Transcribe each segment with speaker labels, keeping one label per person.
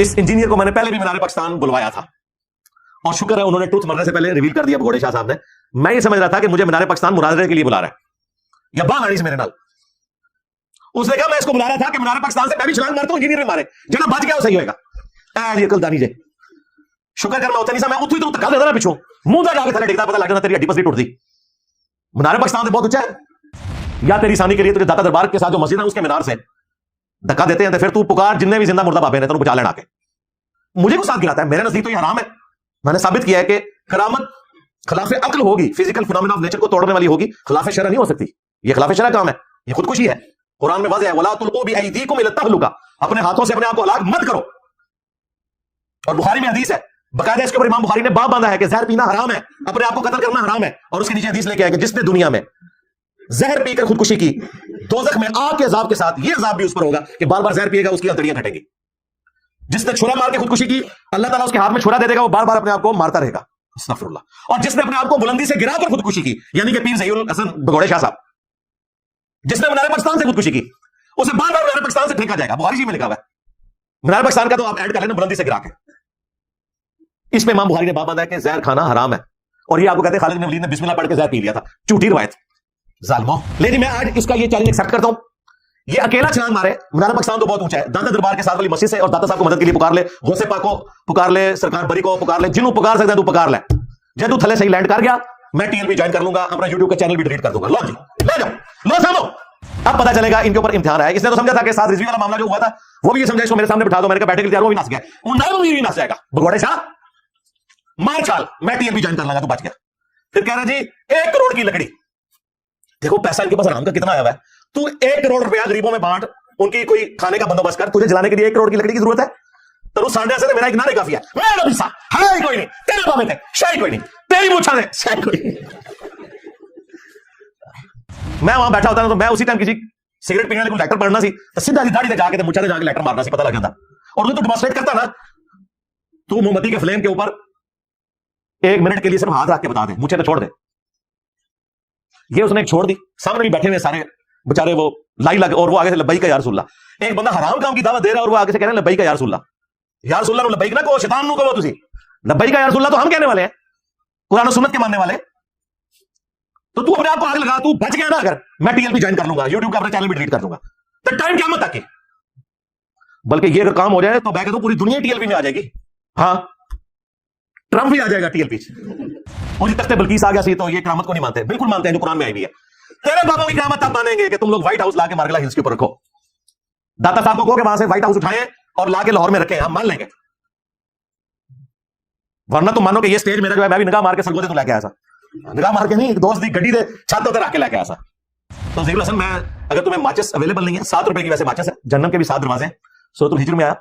Speaker 1: इस इंजीनियर को मैंने पहले भी मीनार पाकिस्तान बुलवाया था और शुक्र है उन्होंने ट्रुथ मरने से पहले रिवील कर दिया भगोड़े शाह साहब ने। मैं ये समझ रहा था कि मुझे मीनार पाकिस्तान मुनाजरे के लिए बुला रहा है या बाहर से मेरे नाल। उसने कहा मैं इसको बुला रहा था कि मीनार पाकिस्तान से मैं भी छलांग मारता हूं, इंजीनियर मारे जो बच गया वो सही होगा। अकलदानी जे शुक्र कर मैं उतनी सा मैं उतनी तो धक्का देता ना पिछों मुंह जाके थले टिकता पता लग जाता तेरी हड्डी पसली टूटती। मीनार पाकिस्तान से बहुत ऊंचा है या तेरी सानी के लिए तुझे दाता दरबार के साथ जो मस्जिद है उसके मीनार से धक्का देते हैं तो फिर तू पुकार जितने भी जिंदा मुर्दा बाबे ने तेरे बचा लेना के। मुझे को साथ गिराता है, मेरे नजदीक तो ये हराम है। मैंने साबित किया है कि करामत खिलाफे अक्ल होगी, फिजिकल फिनोमेना ऑफ नेचर को तोड़ने वाली होगी, खिलाफे शरअ नहीं हो सकती। ये खिलाफे शरअ काम है, ये खुदकुशी है। कुरान में वाज़ेह है वला तुल्कू बिअयदीकुम इला तहलुका, अपने हाथों से अपने आप को हलाक मत करो। और बुखारी में हदीस है बकायदा, इसके ऊपर इमाम बुखारी ने बाब बांधा है कि जहर पीना हराम है, अपने आप को कत्ल करना हराम है। और उसके नीचे हदीस लेके आए कि जिसने दुनिया में जहर पीकर खुदकुशी की, दोज़ख में आग के अजाब के साथ ये अजाब भी उस पर होगा कि बार बार जहर पिएगा, उसकी हथेलियां घटेंगी। जिसने छुरा मार के खुदकुशी की, अल्लाह ताला उसके हाथ में छुरा दे देगा, वो बार बार अपने आप को मारता रहेगा। अस्तगफिरुल्लाह। और जिसने अपने आप को बुलंदी से गिराकर खुदकुशी की, यानी कि पीर ज़हीउल हसन भगोड़े शाह साहब, जिसने मीनार पाकिस्तान से खुदकुशी की, उसे बार बार मीनार पाकिस्तान से फेंका जाएगा। बुखारी जी में लिखा हुआ है। मीनार पाकिस्तान का तो आप ऐड कर लेना बुलंदी से गिरा के। इसमें इमाम बुखारी ने बाब बांधा है कि जहर खाना हराम है। और ये आपको कहते हैं खालिद बिन वलीद ने बिस्मिल्लाह पढ़ के जहर पी लिया था, झूठी रवायत जालिमो। लेकिन मैं आज इसका ये चैलेंज एक्सेप्ट करता हूं। ये अकेला छलांग मारे, मीनार पाकिस्तान तो बहुत ऊंचा है, दाता दरबार के साथ वाली मस्जिद से, और दाता साहब को मदद के लिए पुकार ले, गौसे पाक को पुकार ले, सरकार बरी को पुकार ले, जिन्हों पुकार सकते हैं तू पुकार ले। जब तू थले सही लैंड कर गया, मैं टीएलपी ज्वाइन कर लूंगा, अपना यूट्यूब का चैनल भी डिलीट कर दूंगा। लो जी ले जाओ, लो सामो। अब पता चलेगा इनके ऊपर इम्तिहान है। इसने तो समझा था कि साथ रिजवी वाला मामला जो हुआ था वो भी ये समझा इसको मेरे सामने बिठा दो, मैंने कहा बैठे के लिए वो भी नस गया, वो भी नस जाएगा। भगोड़े शाह मार चाल, मैं टीएलपी ज्वाइन कर लूंगा, तू बच गया। फिर कह रहा जी 1 करोड़ की लकड़ी, देखो पैसा इनके पास आराम का कितना आया हुआ है। तू 1 करोड़ रुपया गरीबों में बांट, उनकी कोई खाने का बंदोबस्त कर, तुझे जलाने के लिए 1 करोड़ की लकड़ी की जरूरत है? तो सांडे से मेरा एक नारे काफी है, मेरा भी सा हाय कोई नहीं, तेरे बाबे थे शाही कोई नहीं, तेरी मूछा दे शाही कोई नहीं। मैं वहां बैठा होता ना तो मैं उसी टाइम किसी सिगरेट पीने वाले को लेटर पढ़ना सी तो सीधा दाढ़ी से जाके मूछा से जाके लेटर मारना सी, पता लग जाता। और तू डेमोंस्ट्रेट करता ना, तू मोमबत्ती के फ्लेम के ऊपर 1 मिनट के लिए सिर्फ हाथ रख के बता दे, मुझे तो छोड़ दे। ये उसने एक छोड़ दी, सामने भी बैठे हुए सारे बेचारे वो लाई लगे, और वो आगे से लब्बैक या रसूलल्लाह। एक बंदा हराम काम की दावत दे रहा है और वो आगे से कह रहे हैं लब्बैक या रसूलल्लाह। या रसूलल्लाह लब्बैक ना कहो, शैतान नु कहो तुसी। लब्बैक या रसूलल्लाह तो हम कहने वाले हैं, कुरान और सुन्नत के मानने वाले। तो तू अपने आप को आग लगा, तू बच गया ना। अगर मैं टीएलपी ज्वाइन कर लूंगा, यूट्यूब का अपना चैनल भी डिलीट कर दूंगा, तो टाइम क्या मत आके। बल्कि ये अगर काम हो जाए तो मैं कहता हूं पूरी दुनिया टीएलपी में आ जाएगी। हाँ, ट्रंप भी आ जाएगा टीएलपी। और ये तख्ते बल्कीस आ गया सी तो ये करामत को नहीं मानते, बिल्कुल मानते हैं जो कुरान में आई हुई है। तेरे बाबा की करामत तब मानेंगे कि तुम लोग व्हाइट हाउस लाके मार्गला हिल्स के ऊपर रखो। दाता साहब को कहो कि वहां से व्हाइट हाउस उठाएं और लाके लाहौर में रखें, हम मान लेंगे। वरना तुम मानो कि ये स्टेज मेरा जो है मैं भी निगाह मार के सरगोदे तो लेके आया था, निगाह मार के नहीं, एक दोस्त दी गड्डी दे छत उतर आके लेके आया था। तो ज़हीउल हसन, मैं अगर तुम्हें माचिस अवेलेबल नहीं है, 7 रुपए की वैसे माचिस है, जन्नम के भी 7 दरवाजे हैं। सो तुम हिजर में आया,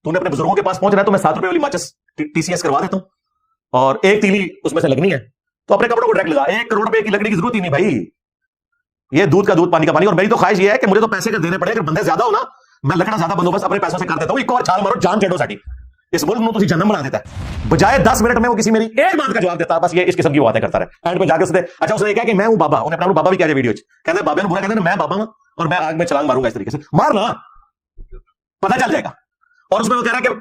Speaker 1: तूने अपने बुजुर्गों के पास पहुंचना है, तो मैं 7 रुपए वाली माचिस टीसीएस करवा देता हूं और 1 तीली उसमें से लगनी है, तो अपने कपड़ों को डायरेक्ट लगा। 1 करोड़ रुपए की लकड़ी की जरूरत ही नहीं भाई, ये दूध का दूध पानी का पानी। और मेरी तो ख्वाहिश ये है कि मुझे तो पैसे देने पड़े, अगर बंदे ज्यादा हो ना मैं लकड़ा ज्यादा बंदोबस्त अपने पैसों से कर देता हूं। एक और छाल मारो, जान चढ़ो साड़ी, इस मुल्क में तुझे जन्म बना देता है। बजाय 10 मिनट में वो किसी मेरी एक बात का जवाब देता, बस ये इस किस्म की बातें करता रहे। एंड पे जाके उसने अच्छा उसने कहा कि मैं हूं बाबा, उन्हें अपना बाबा भी कहा वीडियो कहते बाबे ने बुरा कहते मैं बाबा हूं और मैं आग में छलांग मारूंगा। इस तरीके से मारना, पता चल जाएगा। और उसमें वो कह रहा है कि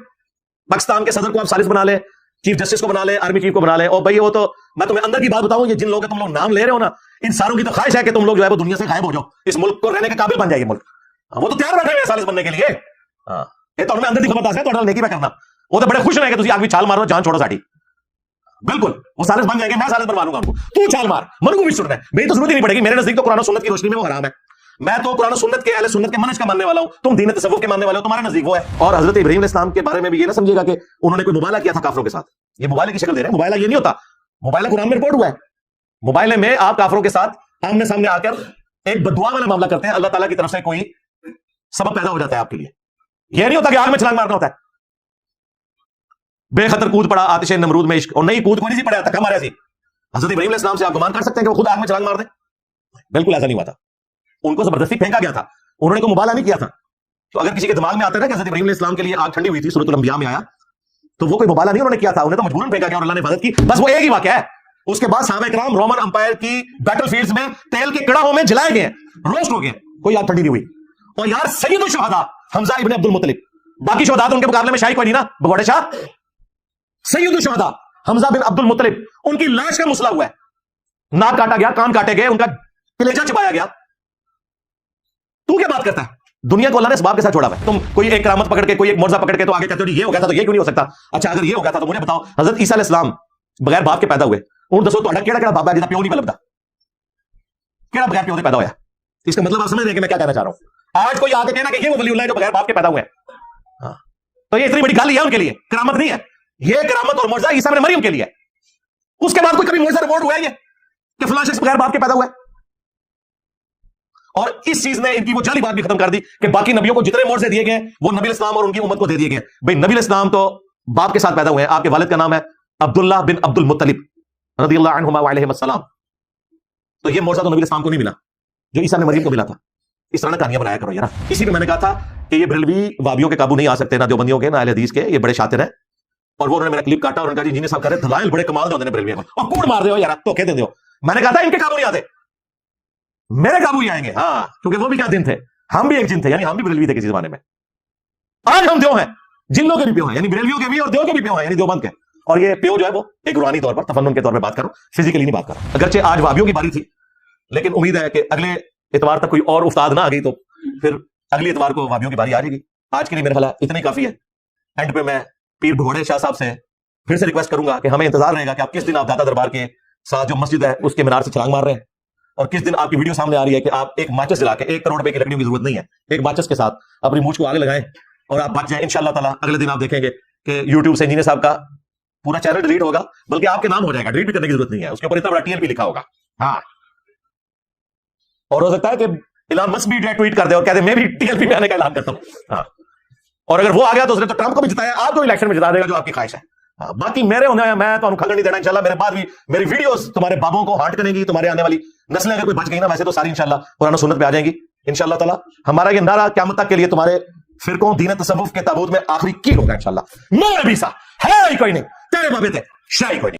Speaker 1: पाकिस्तान के सदर को आप सालिस बना ले, चीफ जस्टिस को बना ले, आर्मी चीफ को बना ले। और भाई वो तो मैं तुम्हें अंदर की बात बताऊं, ये जिन लोगों के तुम लोग नाम ले रहे हो ना, इन सारों की तो ख्वाहिश है कि तुम लोग जो है वो दुनिया से गायब हो जाओ, इस मुल्क को रहने के काबिल बन जाएगी मुल्क। वो तो तैयार बैठे हुए सालिस बनने के लिए। ये तो अंदर की खबर है, तो नेकी में करना। वो तो बड़े खुश रहे कि तुम आग भी छाल मारो, जान छोड़ो साड़ी। बिल्कुल वो सालिस बन जाएंगे, मैं सालिस बनवा लूंगा उनको। तू छाल मार, मन को भी सुनना है, मेरी तो जरूरत ही नहीं पड़ेगी। मेरे नजदीक तो कुरान और सुन्नत की रोशनी में वो हराम है। मैं तो कुरान और सुन्नत के, अहले सुन्नत के मनहज का मानने वाला हूं, तुम दीन तसव्वुफ के मानने वाले हो, तुम्हारे नजदीक वो है। और हजरत इब्राहीम अलैहिस्सलाम के बारे में भी ये ना समझिएगा कि उन्होंने कोई मुबाला किया था काफिरों के साथ। ये मुबाले की शक्ल दे रहे हैं, मुबाला ये नहीं होता। मुबाला कुरान में रिपोर्ट हुआ है, मुबाले में आप काफिरों के साथ आमने सामने आकर एक बदुआ वाला मामला करते हैं, अल्लाह ताला की तरफ से कोई सबब पैदा हो जाता है आपके लिए। यह नहीं होता कि आग में छलांग मारना होता है। बेखतर कूद पड़ा आतिश नमरूद में इश्क, और नहीं कूद कोई नहीं पड़ा, धक्का मारा सी। हजरत इब्राहीम अलैहिस्सलाम से आप गुमान कर सकते हैं कि वो खुद आग में छलांग मार दे? बिल्कुल ऐसा नहीं हुआ था, उनको जबरदस्ती फेंका गया था, उन्होंने कोई मुबाला नहीं किया था। तो अगर किसी के दिमाग में आता है ना कि हजरत इब्राहीम अलैहिस्सलाम के लिए आग ठंडी हुई थी, सूरह अल-अंबिया में आया, तो वो कोई मुबाला नहीं उन्होंने किया था, उन्हें तो मजबूरन फेंका गया और अल्लाह ने हिफाजत की। बस वो एक ही वाकया है। उसके बाद सहाबा किराम रोमन अंपायर की बैटलफील्ड्स में तेल के कड़ाहों में जलाए गए, रोस्ट हो गए, कोई आग ठंडी नहीं हुई। और यार सैयदुश शुहदा हमजा इब्न अब्दुल मुत्तलिब, बाकी शोहदा तो उनके मुकाबले में शाही कोई नहीं ना। भगोड़े शाह सैयदुल शुहदा हमजा बिन अब्दुल मुत्तलिब, उनकी लाश का मुसला हुआ है, नाक काटा गया, कान काटे गए, उनका कलेजा चिपाया गया। तू क्या बात करता है? दुनिया को अल्लाह ने इस बाप के साथ छोड़ा हुआ है। तुम कोई एक करामत पकड़ के, कोई एक मुर्जा पकड़ के तो आगे कहते हो ये हो गया था तो ये क्यों नहीं हो सकता। अच्छा अगर ये हो गया था तो मुझे बताओ, हजरत ईसा अलैहिस्सलाम बगैर बाप के पैदा हुए, उन दसो तो केड़ा बाप है जिसका प्यो नहीं बलबदा, केड़ा बगैर प्यो से पैदा होया। इसका मतलब आप समझ रहे हैं कि मैं क्या कहना चाह रहा हूं। आज कोई आके कहना कि ये वो वलीउल्लाह है जो बगैर बाप के पैदा हुए हैं, हाँ, तो ये इतनी बड़ी गाली है उनके लिए, करामत नहीं है। ये करामत और मुर्जा ईसा इब्न मरियम के लिए है। उसके बाद कोई कभी मुर्जा रिपोर्ट हुआ है ये कि फलां शख्स बगैर बाप के पैदा हुआ है। और इस चीज ने इनकी वो जाली बात भी खत्म कर दी कि बाकी नबियों को जितने मोर्जे दिए गए वो नबी इस्लाम और उनकी उम्मत को दे दिए गए। भाई नबी इस्लाम तो बाप के साथ पैदा हुए हैं, आपके वालिद का नाम है अब्दुल्लाह बिन अब्दुल मुत्तलिब रदियल्लाहु अन्हुमा व अलैहिस्सलाम। तो ये मोर्जा तो नबी इस्लाम को नहीं मिला जो ईसा ने मरियम को मिला था। इस तरह कहानियां बनाया करो यार। इसी में मैंने कहा था कि ये बरेलवी वाबियों के काबू नहीं आ सकते, ना देवबंदियों के, ना अहले हदीस के, ये बड़े शातिर हैं। और वो उन्होंने मेरा क्लिप काटा और उनका जी साहब करे दलाइल बड़े कमाल दे बरेलवी को, और कूड़ मार रहे हो यार, धोखे दे दो। मैंने कहा था इनके काबू नहीं आते, मेरे काबू ही आएंगे। हाँ, क्योंकि वो भी क्या दिन थे, हम भी एक जिन थे, यानी हम भी बरेलवी थे किसी जमाने में। आज हम देव हैं, जिन्नों के भी प्यो हैं, यानी बरेलवियों के भी और देव के भी प्यो हैं, यानी देवबंद के। और ये प्यो जो है वो एक रूहानी तौर पर, तफन्नुन के तौर पर बात करो, फिजिकली नहीं बात करो। अगरचे आज वाबियों की बारी थी, लेकिन उम्मीद है कि अगले इतवार तक कोई और उस्ताद ना आ गई तो फिर अगली इतवार को वाबियों की बारी आ जाएगी। आज के लिए मेरा ख्याल इतनी काफी है। एंड पे मैं पीर भगोड़े शाह साहब से फिर से रिक्वेस्ट करूंगा कि हमें इंतजार रहेगा कि आप किस दिन आप दाता दरबार के साथ जो मस्जिद है उसके मीनार से छलांग मार रहे हैं, और किस दिन आपकी वीडियो सामने आ रही है कि आप एक माचिस जला के, 1 करोड़ रुपए की लकड़ियों की जरूरत नहीं है, एक माचिस के साथ अपनी मूंछ को आगे लगाएं और आप बच जाएं। इंशाअल्लाह ताला अगले दिन आप देखेंगे कि यूट्यूब से इंजीनियर साहब का पूरा चैनल डिलीट होगा, बल्कि आपके नाम हो जाएगा, डिलीट भी करने की जरूरत नहीं है, उसके ऊपर इतना बड़ा टीएलपी लिखा होगा। हाँ, और हो सकता है कि इलान मस्क भी ट्वीट कर दे और कहते मैं भी टीएलपी में आने का ऐलान करता हूं। हाँ, और अगर वो आ गया तो उसने तो ट्रंप को भी जिताया, आपको इलेक्शन में जिता देगा जो आपकी ख्वाहिश है। हाँ, बाकी मेरे होने मैं तो खबर नहीं देना इंशाल्लाह। मेरे बाद भी मेरी वीडियोस तुम्हारे बाबों को हांट करेंगी, तुम्हारे आने वाली नस्लें अगर कोई बच गई ना, वैसे तो सारी इंशाल्लाह कुरान और सुन्नत पे आ जाएंगी इंशाल्लाह ताला। हमारा ये नारा क़यामत तक के लिए तुम्हारे फिरकों दीन तसव्वुफ के ताबूत में आखिरी की होगा इंशाल्लाह। मैं अभी सा है ही कोई नहीं, तेरे बाबे थे शाही कोई नहीं।